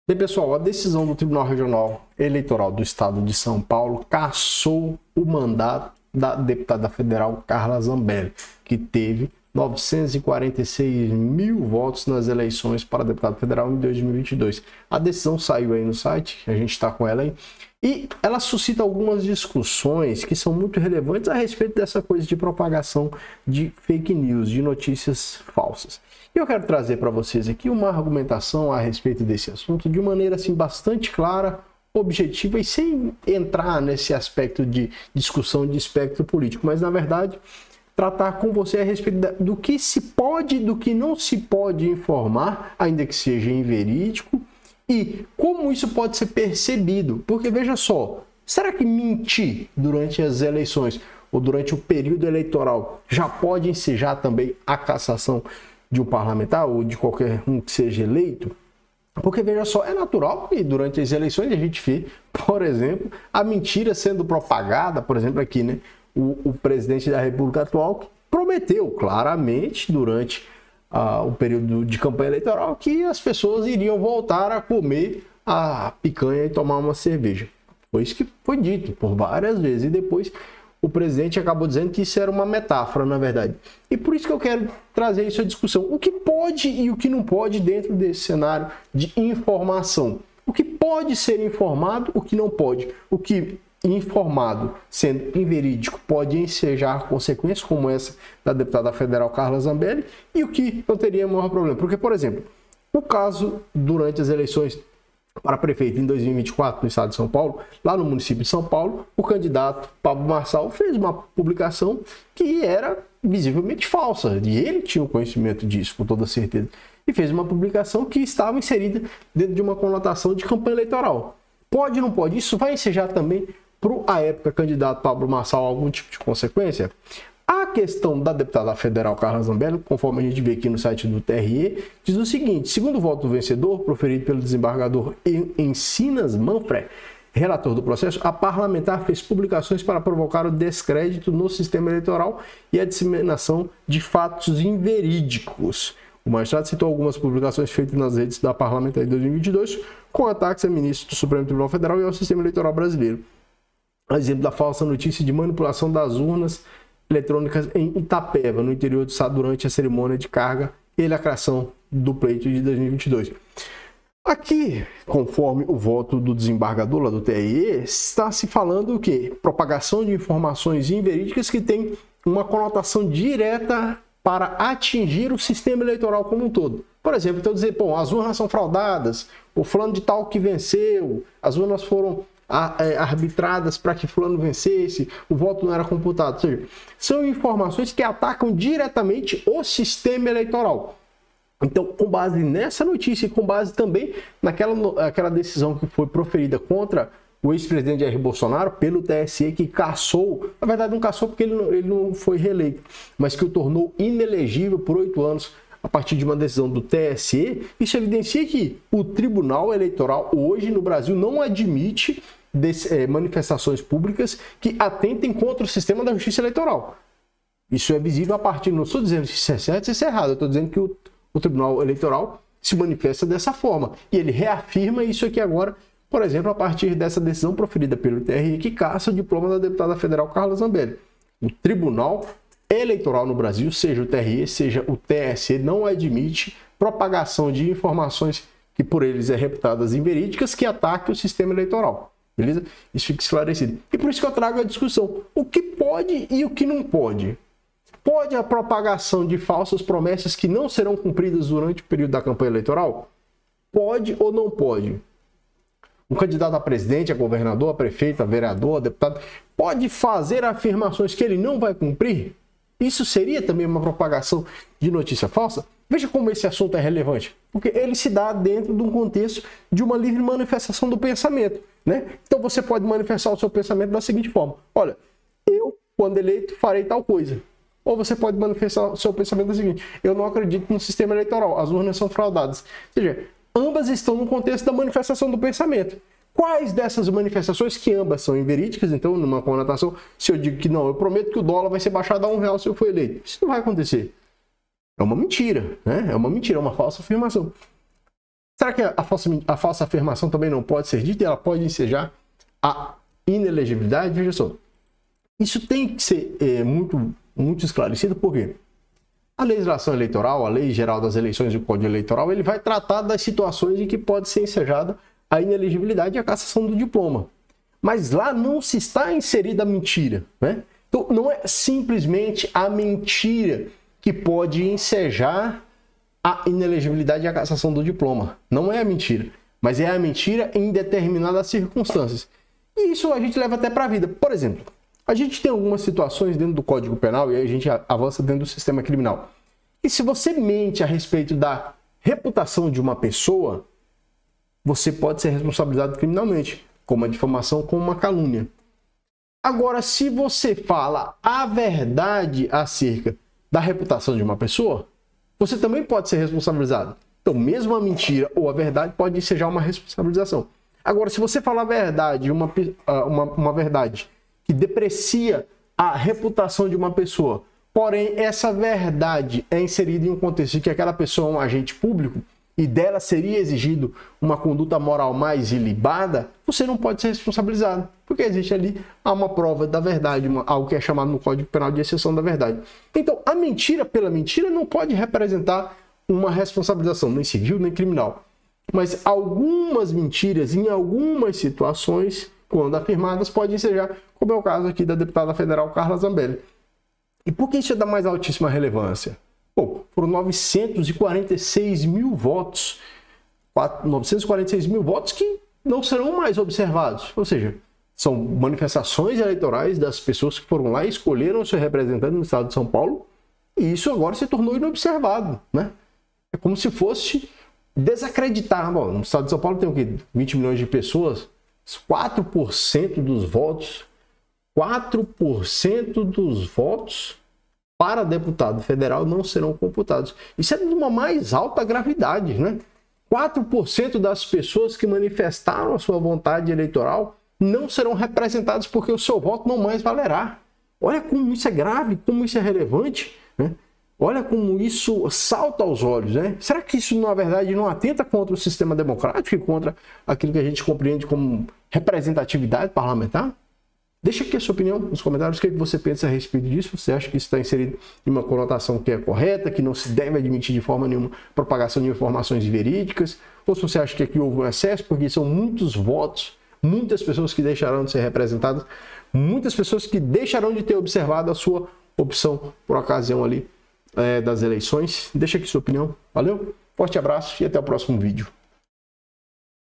Bem, pessoal, a decisão do Tribunal Regional Eleitoral do Estado de São Paulo cassou o mandato da deputada federal Carla Zambelli, que teve 946 mil votos nas eleições para deputado federal em 2022. A decisão saiu aí no site, a gente está com ela aí, e ela suscita algumas discussões que são muito relevantes a respeito dessa coisa de propagação de fake news, de notícias falsas. E eu quero trazer para vocês aqui uma argumentação a respeito desse assunto de maneira assim bastante clara, objetiva e sem entrar nesse aspecto de discussão de espectro político, mas na verdade tratar com você a respeito do que se pode e do que não se pode informar, ainda que seja inverídico, e como isso pode ser percebido. Porque veja só, será que mentir durante as eleições ou durante o período eleitoral já pode ensejar também a cassação de um parlamentar ou de qualquer um que seja eleito? Porque veja só, é natural que durante as eleições a gente vê, por exemplo, a mentira sendo propagada, por exemplo aqui, né? O presidente da República atual que prometeu claramente durante o período de campanha eleitoral que as pessoas iriam voltar a comer a picanha e tomar uma cerveja. Foi isso que foi dito por várias vezes e depois o presidente acabou dizendo que isso era uma metáfora, na verdade. E por isso que eu quero trazer isso à discussão. O que pode e o que não pode dentro desse cenário de informação. O que pode ser informado, o que não pode. O que informado, sendo inverídico, pode ensejar consequências como essa da deputada federal Carla Zambelli, e o que não teria maior problema. Porque, por exemplo, o caso durante as eleições para prefeito em 2024 no estado de São Paulo, lá no município de São Paulo, o candidato Pablo Marçal fez uma publicação que era visivelmente falsa, e ele tinha o conhecimento disso, com toda certeza, e fez uma publicação que estava inserida dentro de uma conotação de campanha eleitoral. Pode ou não pode? Isso vai ensejar também para a época candidato Pablo Marçal algum tipo de consequência? A questão da deputada federal Carla Zambelli, conforme a gente vê aqui no site do TRE, diz o seguinte: segundo o voto do vencedor, proferido pelo desembargador Encinas Manfred, relator do processo, a parlamentar fez publicações para provocar o descrédito no sistema eleitoral e a disseminação de fatos inverídicos. O magistrado citou algumas publicações feitas nas redes da parlamentar em 2022 com ataques a ministros do Supremo Tribunal Federal e ao sistema eleitoral brasileiro. Exemplo da falsa notícia de manipulação das urnas eletrônicas em Itapeva, no interior do estado, durante a cerimônia de carga e lacração do pleito de 2022. Aqui, conforme o voto do desembargador lá do TRE, está se falando o quê? Propagação de informações inverídicas que tem uma conotação direta para atingir o sistema eleitoral como um todo. Por exemplo, então dizer, bom, as urnas são fraudadas, o fulano de tal que venceu, as urnas foram arbitradas para que fulano vencesse, o voto não era computado. Ou seja, são informações que atacam diretamente o sistema eleitoral. Então, com base nessa notícia e com base também naquela decisão que foi proferida contra o ex-presidente Jair Bolsonaro pelo TSE, que cassou, na verdade não cassou porque ele não foi reeleito, mas que o tornou inelegível por 8 anos a partir de uma decisão do TSE, isso evidencia que o Tribunal Eleitoral hoje no Brasil não admite manifestações públicas que atentem contra o sistema da justiça eleitoral. Isso é visível a partir, não estou dizendo se isso é certo ou se é errado, eu estou dizendo que o Tribunal Eleitoral se manifesta dessa forma. E ele reafirma isso aqui agora, por exemplo, a partir dessa decisão proferida pelo TRE que caça o diploma da deputada federal Carla Zambelli. O Tribunal Eleitoral no Brasil, seja o TRE, seja o TSE, não admite propagação de informações que por eles é reputadas inverídicas que ataquem o sistema eleitoral. Beleza? Isso fica esclarecido. E por isso que eu trago a discussão. O que pode e o que não pode? Pode a propagação de falsas promessas que não serão cumpridas durante o período da campanha eleitoral? Pode ou não pode? Um candidato a presidente, a governador, a prefeito, a vereador, a deputado, pode fazer afirmações que ele não vai cumprir? Isso seria também uma propagação de notícia falsa? Veja como esse assunto é relevante, porque ele se dá dentro de um contexto de uma livre manifestação do pensamento, né? Então você pode manifestar o seu pensamento da seguinte forma: olha, eu, quando eleito, farei tal coisa. Ou você pode manifestar o seu pensamento da seguinte: eu não acredito no sistema eleitoral, as urnas são fraudadas. Ou seja, ambas estão no contexto da manifestação do pensamento. Quais dessas manifestações, que ambas são inverídicas, então, numa conotação, se eu digo que não, eu prometo que o dólar vai ser baixado a R$1 se eu for eleito, isso não vai acontecer. É uma mentira, né? É uma mentira, é uma falsa afirmação. Será que a falsa afirmação também não pode ser dita e ela pode ensejar a inelegibilidade? Veja só, isso tem que ser muito esclarecido, porque a legislação eleitoral, a Lei Geral das Eleições e o Código Eleitoral, ele vai tratar das situações em que pode ser ensejada a inelegibilidade e a cassação do diploma. Mas lá não se está inserida a mentira, né? Então, não é simplesmente a mentira que pode ensejar a inelegibilidade e a cassação do diploma. Não é a mentira, mas é a mentira em determinadas circunstâncias. E isso a gente leva até para a vida. Por exemplo, a gente tem algumas situações dentro do Código Penal e aí a gente avança dentro do sistema criminal. E se você mente a respeito da reputação de uma pessoa, você pode ser responsabilizado criminalmente, como a difamação, como uma calúnia. Agora, se você fala a verdade acerca da reputação de uma pessoa, você também pode ser responsabilizado. Então, mesmo a mentira ou a verdade pode ensejar uma responsabilização. Agora, se você fala a verdade, uma verdade que deprecia a reputação de uma pessoa, porém essa verdade é inserida em um contexto de que aquela pessoa é um agente público e dela seria exigido uma conduta moral mais ilibada, você não pode ser responsabilizado, porque existe ali uma prova da verdade, algo que é chamado no Código Penal de exceção da verdade. Então, a mentira pela mentira não pode representar uma responsabilização, nem civil nem criminal. Mas algumas mentiras, em algumas situações, quando afirmadas, podem ensejar, como é o caso aqui da deputada federal Carla Zambelli. E por que isso é da mais altíssima relevância? Bom, foram 946 mil votos, 946 mil votos que não serão mais observados. Ou seja, são manifestações eleitorais das pessoas que foram lá e escolheram o seu representante no estado de São Paulo, e isso agora se tornou inobservado, né? É como se fosse desacreditar. Bom, no estado de São Paulo tem o quê? 20 milhões de pessoas, 4% dos votos, 4% dos votos para deputado federal não serão computados. Isso é de uma mais alta gravidade, né? 4% das pessoas que manifestaram a sua vontade eleitoral não serão representados porque o seu voto não mais valerá. Olha como isso é grave, como isso é relevante, né? Olha como isso salta aos olhos, né? Será que isso, na verdade, não atenta contra o sistema democrático e contra aquilo que a gente compreende como representatividade parlamentar? Deixa aqui a sua opinião nos comentários, o que você pensa a respeito disso. Você acha que isso está inserido em uma conotação que é correta, que não se deve admitir de forma nenhuma propagação de informações verídicas? Ou se você acha que aqui houve um excesso, porque são muitos votos, muitas pessoas que deixarão de ser representadas, muitas pessoas que deixarão de ter observado a sua opção por ocasião ali das eleições? Deixa aqui sua opinião. Valeu, forte abraço e até o próximo vídeo.